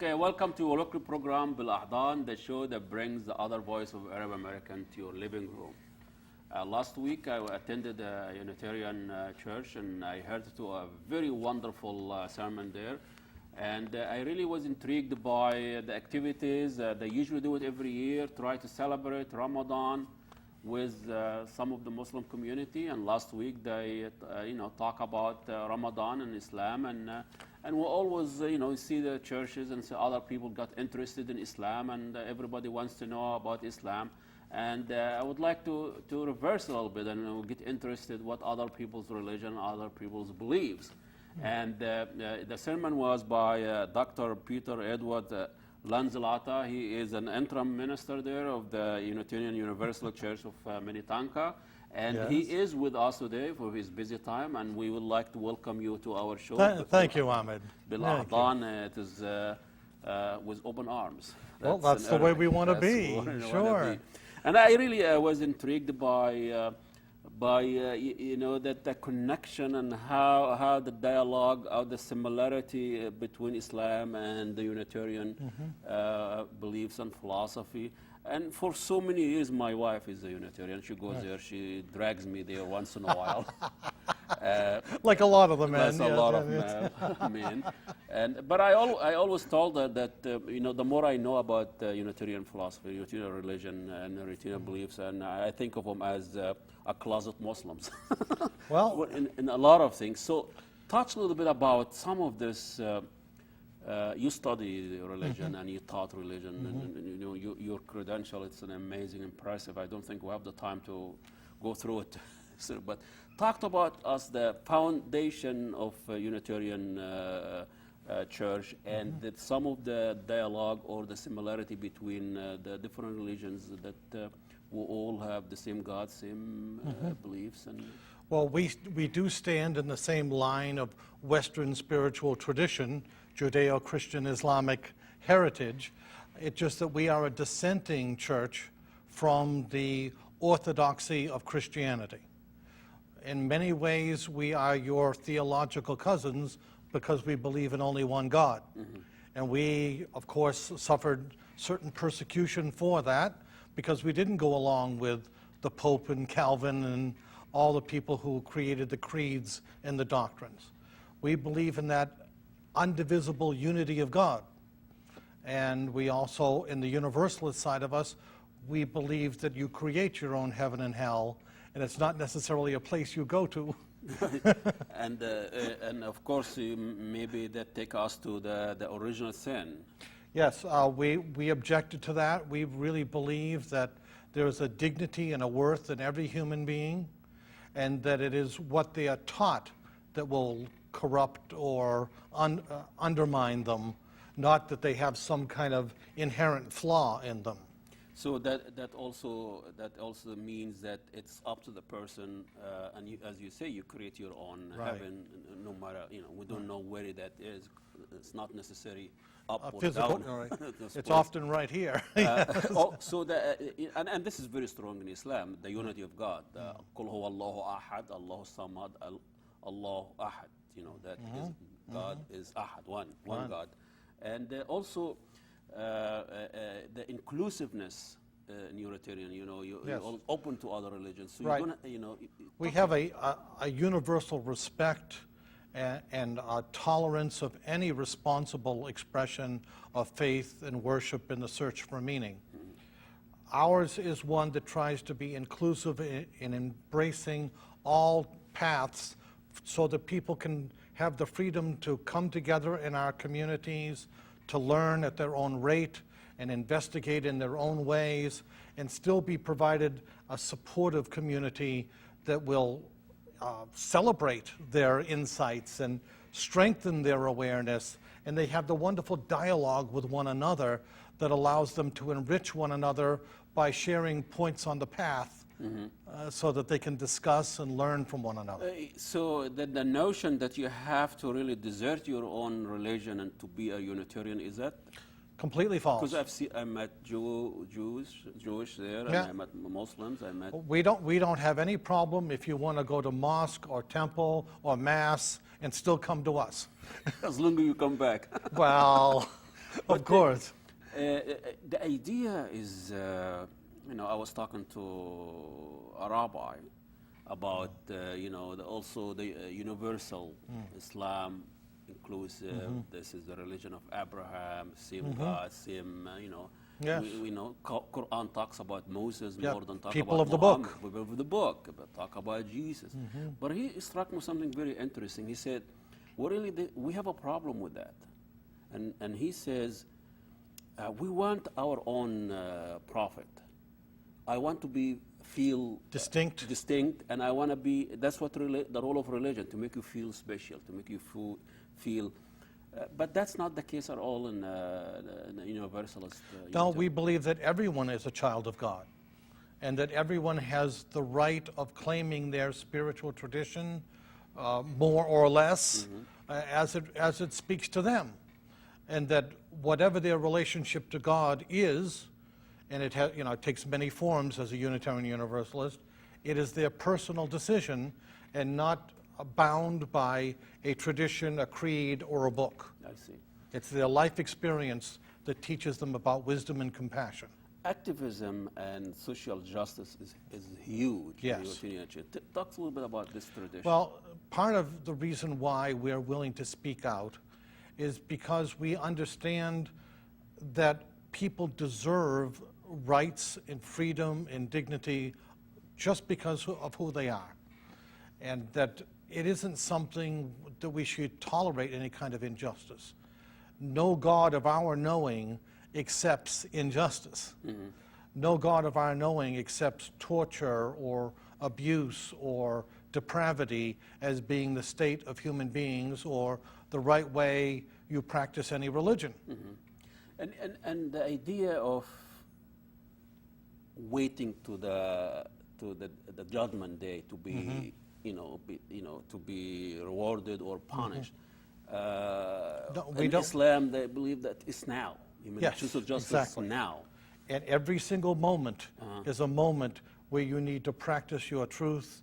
Okay, welcome to our local program, BelAhdan, the show that brings the other voice of Arab American to your living room. Last week, I attended a Unitarian church, and I heard a very wonderful sermon there. And I really was intrigued by the activities. They usually do it every year, try to celebrate Ramadan with some of the Muslim community. And last week, they talk about Ramadan and Islam, and we always see the churches and see other people got interested in Islam, and everybody wants to know about Islam. And I would like to reverse a little bit and get interested what other people's religion, other people's beliefs. And the sermon was by Dr. Peter Edward Lanzilata. He is an interim minister there of the Unitarian Universal Church of Minnetonka. And yes, he is with us today for his busy time, and we would like to welcome you to our show. Thank you, Ahmed. BelAhdan, it is with open arms. That's the way we want to be. Sure. And I really was intrigued by that the connection and how the dialogue, how the similarity between Islam and the Unitarian beliefs and philosophy. And for so many years, my wife is a Unitarian. She goes there, she drags me there once in a while. Like a lot of the men. That's a lot of men. But I always told her that the more I know about Unitarian philosophy, Unitarian religion, and Unitarian beliefs, and I think of them as a closet Muslims. Well, in a lot of things. So, touch a little bit about some of this. You study religion and you taught religion, and your credential, it's an amazing, impressive. I don't think we have the time to go through it. But talked about us the foundation of Unitarian Church, and that some of the dialogue or the similarity between the different religions, that we all have the same God, same beliefs. And well, we do stand in the same line of Western spiritual tradition, Judeo-Christian Islamic heritage. It's just that we are a dissenting church from the orthodoxy of Christianity. In many ways, we are your theological cousins because we believe in only one God. And we, of course, suffered certain persecution for that because we didn't go along with the Pope and Calvin and all the people who created the creeds and the doctrines. We believe in that undivisible unity of God. And we also, in the universalist side of us, we believe that you create your own heaven and hell, and it's not necessarily a place you go to. And of course, maybe that take us to the original sin. Yes, we objected to that. We really believe that there is a dignity and a worth in every human being, and that it is what they are taught that will corrupt or undermine them, not that they have some kind of inherent flaw in them. So that also means that it's up to the person, and as you say, you create your own heaven. No matter we don't know where that is. It's not necessary up or physical, down. Right. It's often right here. So and this is very strong in Islam, the unity of God. Qul huwa Allahu ahad, Allahu samad, Allahu ahad. That is God is ahad, one God, and also. The inclusiveness in Unitarian, you're all open to other religions. So right. We have a universal respect and a tolerance of any responsible expression of faith and worship in the search for meaning. Ours is one that tries to be inclusive in embracing all paths so that people can have the freedom to come together in our communities, to learn at their own rate and investigate in their own ways, and still be provided a supportive community that will celebrate their insights and strengthen their awareness. And they have the wonderful dialogue with one another that allows them to enrich one another by sharing points on the path. So that they can discuss and learn from one another. So the notion that you have to really desert your own religion and to be a Unitarian, is that? Completely false. Because I met Jewish there, and I met Muslims. We don't have any problem if you want to go to mosque or temple or mass and still come to us. As long as you come back. Well, Of course. The idea is, I was talking to a rabbi about, also the universal Islam inclusive. This is the religion of Abraham, same God, same, Yes. We know Quran talks about Moses Yeah, more than talk people about of the Muhammad, book. people of the book, but talk about Jesus. But he struck me something very interesting. He said, we have a problem with that. And he says, we want our own prophet. I want to feel distinct, and I want to be. That's what the role of religion, to make you feel special, to make you feel. But that's not the case at all in the Universalist. No, we believe that everyone is a child of God, and that everyone has the right of claiming their spiritual tradition, more or less, as it speaks to them, and that whatever their relationship to God is, and it takes many forms as a Unitarian Universalist, it is their personal decision and not bound by a tradition, a creed, or a book. I see. It's their life experience that teaches them about wisdom and compassion. Activism and social justice is huge. Yes. In the Unitarian Church. Talk a little bit about this tradition. Well, part of the reason why we're willing to speak out is because we understand that people deserve rights and freedom and dignity just because of who they are, and that it isn't something that we should tolerate any kind of injustice. No God of our knowing accepts injustice. No God of our knowing accepts torture or abuse or depravity as being the state of human beings or the right way you practice any religion. And the idea of waiting to the judgment day to be to be rewarded or punished. In Islam, they believe that it's now. Yes, social justice exactly. Now. And every single moment is a moment where you need to practice your truth